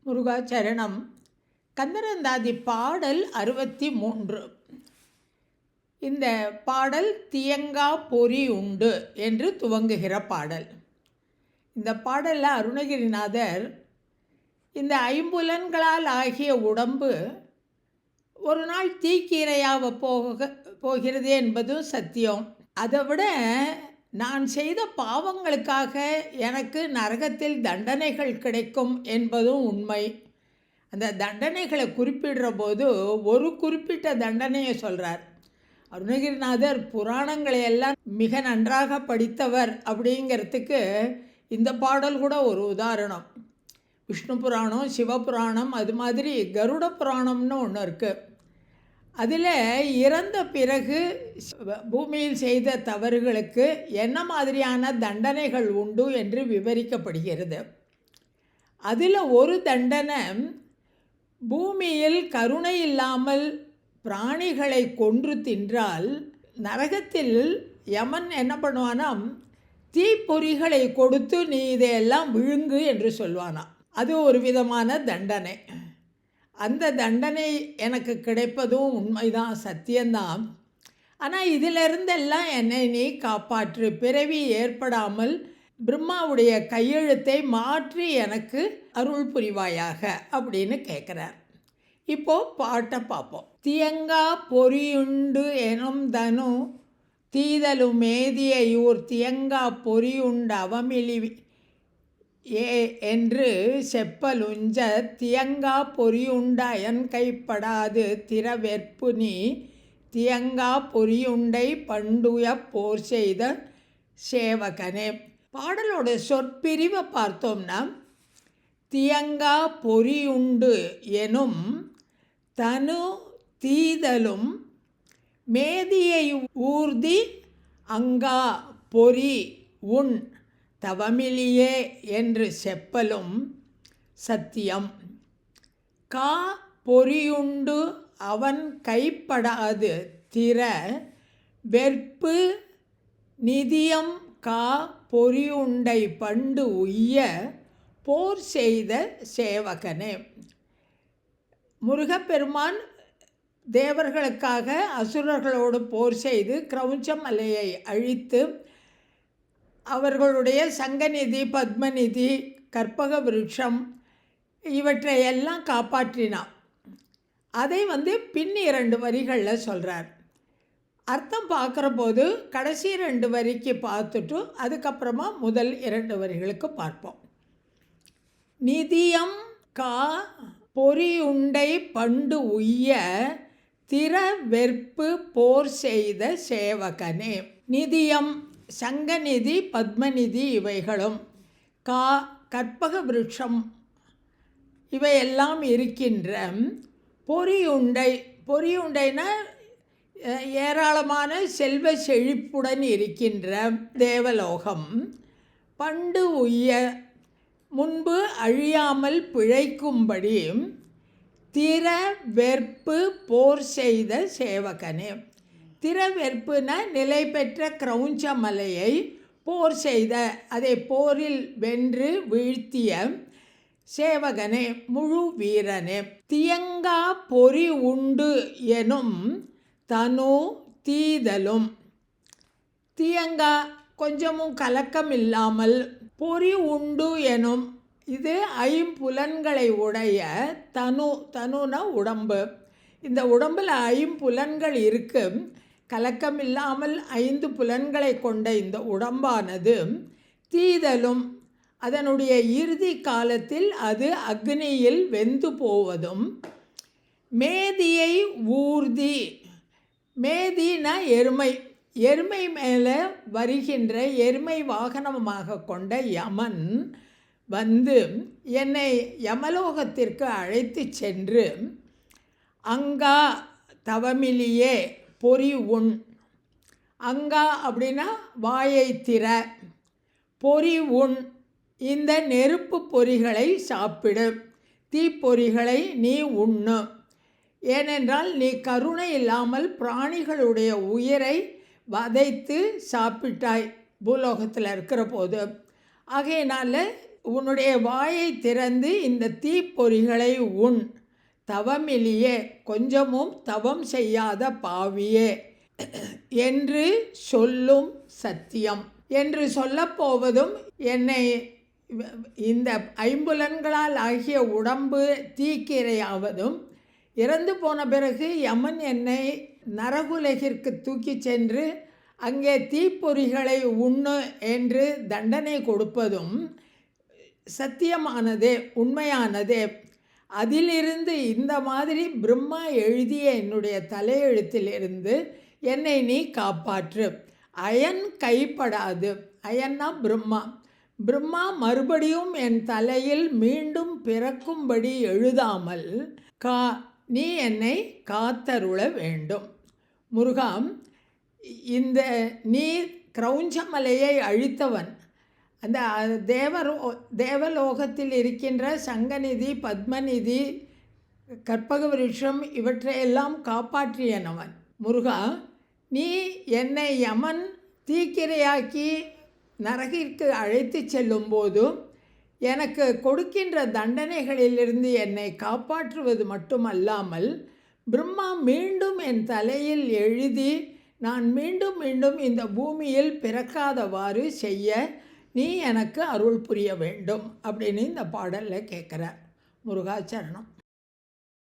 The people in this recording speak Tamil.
முருகாச்சரணம். கந்தரந்தாதி பாடல் 63. இந்த பாடல் தியங்கா பொறி உண்டு என்று துவங்குகிற பாடல். இந்த பாடலில் அருணகிரிநாதர் இந்த ஐம்புலன்களால் ஆகிய உடம்பு ஒரு நாள் தீக்கீரையாக போகிறது என்பதும் சத்தியம். அதை விட நான் செய்த பாவங்களுக்காக எனக்கு நரகத்தில் தண்டனைகள் கிடைக்கும் என்பதும் உண்மை. அந்த தண்டனைகளை குறிப்பிடுற போது ஒரு குறிப்பிட்ட தண்டனையை சொல்கிறார். அருணகிரிநாதர் புராணங்களை எல்லாம் மிக நன்றாக படித்தவர் அப்படிங்கிறதுக்கு இந்த பாடல் கூட ஒரு உதாரணம். விஷ்ணு புராணம், சிவபுராணம், அது மாதிரி கருட புராணம்னு ஒன்று இருக்குது. அதில் இறந்த பிறகு பூமியில் செய்த தவறுகளுக்கு என்ன மாதிரியான தண்டனைகள் உண்டு என்று விவரிக்கப்படுகிறது. அதில் ஒரு தண்டனை, பூமியில் கருணை இல்லாமல் பிராணிகளை கொன்று தின்றால் நரகத்தில் யமன் என்ன பண்ணுவானா, தீப்பொறிகளை கொடுத்து நீ இதையெல்லாம் விழுங்கு என்று சொல்வானா. அது ஒரு விதமான தண்டனை. அந்த தண்டனை எனக்கு கிடைப்பதும் உண்மைதான், சத்தியந்தான். ஆனால் இதிலிருந்தெல்லாம் என்னை நீ காப்பாற்று, பிறவி ஏற்படாமல் பிரம்மாவுடைய கையெழுத்தை மாற்றி எனக்கு அருள் புரிவாயாக அப்படின்னு கேட்குறார். இப்போது பாட்டை பார்ப்போம். தியங்கா பொறியுண்டு எனும் தனு தீதலு மேதியூர் தியங்கா பொறியுண்டு அவமிலி என்று செப்பலுஞ்ச தியங்கா பொறியுண்ட அயன் கைப்படாது திறவெற்பு நீ தியங்கா பொறியுண்டை பண்டுய போர் செய்த சேவகனே. பாடலோட சொற்பிரிவை பார்த்தோம்னா, தியங்கா பொறியுண்டு எனும் தனு தீதலும் மேதியை ஊர்தி அங்கா பொறி உன் தவமிலியே என்று செப்பலும் சத்தியம். கா பொறியுண்டு அவன் கைப்படாது திற வெற்பு நிதியம் கா பொறியுண்டை பண்டு உய்ய போர் செய்த சேவகனே. முருகப்பெருமான் தேவர்களுக்காக அசுரர்களோடு போர் செய்து கிரௌஞ்ச மலையை அழித்து அவர்களுடைய சங்கநிதி, பத்மநிதி, கற்பக விருட்சம் இவற்றையெல்லாம் காப்பாற்றினான். அதை பின் 2 வரிகளில் சொல்கிறார். அர்த்தம் பார்க்குற போது கடைசி 2 வரிக்கு பார்த்துட்டு அதுக்கப்புறமா முதல் 2 வரிகளுக்கு பார்ப்போம். நிதியம் கா பொறியுண்டை பண்டு உய்ய திற வெற்பு போர் செய்த சேவகனே. நிதியம் சங்கநிதி, பத்மநிதி இவைகளும், கா கற்பக விருட்சம் இவையெல்லாம் இருக்கின்ற பொறியுண்டை, பொறியுண்டைனா ஏராளமான செல்வ செழிப்புடன் இருக்கின்ற தேவலோகம், பண்டு உய்ய முன்பு அழியாமல் பிழைக்கும்படி திற வெற்பு போர் செய்த சேவகனே. திறவெற்புன நிலை பெற்ற கிரௌஞ்ச மலையை போர் செய்த, அதை போரில் வென்று வீழ்த்திய சேவகனே, முழு வீரனே. தியங்கா பொறி உண்டு எனும் தனு தீதலும், தியங்கா கொஞ்சமும் கலக்கம் இல்லாமல், பொறி உண்டு எனும் இது ஐம்புலன்களை உடைய தனு, தனுனா உடம்பு. இந்த உடம்பில் 5 புலன்கள் இருக்கு. கலக்கம் இல்லாமல் 5 புலன்களை கொண்ட இந்த உடம்பானது தீதலும், அதனுடைய இறுதி காலத்தில் அது அக்னியில் வெந்து போவதும், மேதியை ஊர்தி, மேதினா எருமை, எருமை மேலே வருகின்ற எருமை வாகனமாக கொண்ட யமன் என்னை யமலோகத்திற்கு அழைத்து சென்று அங்கா தவமிலியே பொறி உண், அங்கா அப்படின்னா வாயை திற, பொறி உண் இந்த நெருப்பு பொறிகளை சாப்பிடு, தீப்பொறிகளை நீ உண்ணு. ஏனென்றால் நீ கருணை இல்லாமல் பிராணிகளுடைய உயிரை வதைத்து சாப்பிட்டாய் பூலோகத்தில் இருக்கிற போது. ஆகையினால் உன்னுடைய வாயை திறந்து இந்த தீப்பொறிகளை உண், தவமிலியே, கொஞ்சமும் தவம் செய்யாத பாவியே என்று சொல்லும் சத்தியம் என்று சொல்லப்போவதும், என்னை இந்த ஐம்புலன்களால் ஆகிய உடம்பு தீக்கிரையாவதும், இறந்து போன பிறகு யமன் என்னை நரகுலகிற்கு தூக்கி சென்று அங்கே தீப்பொறிகளை உண்ணு என்று தண்டனை கொடுப்பதும் சத்தியமானதே, உண்மையானதே. அதிலிருந்து இந்த மாதிரி பிரம்மா எழுதிய என்னுடைய தலையெழுத்திலிருந்து என்னை நீ காப்பாற்று. அயன் கைப்படாது. அயன்னா பிரம்மா. பிரம்மா மறுபடியும் என் தலையில் மீண்டும் பிறக்கும்படி எழுதாமல் நீ என்னை காத்தருள வேண்டும். முருகா, இந்த நீ கிரௌஞ்சமலையை அழித்தவன். அந்த தேவலோகத்தில் இருக்கின்ற சங்கநிதி, பத்மநிதி, கற்பக விருட்சம் இவற்றையெல்லாம் காப்பாற்றியனவன். முருகா, நீ என்னை யமன் தீக்கிரையாக்கி நரகிற்கு அழைத்து செல்லும்போதும் எனக்கு கொடுக்கின்ற தண்டனைகளிலிருந்து என்னை காப்பாற்றுவது மட்டுமல்லாமல், பிரம்மா மீண்டும் என் தலையில் எழுதி நான் மீண்டும் மீண்டும் இந்த பூமியில் பிறக்காதவாறு செய்ய நீ எனக்கு அருள் புரிய வேண்டும் அப்படின்னு இந்த பாடலில் கேட்குறார். முருகாச்சரணம்.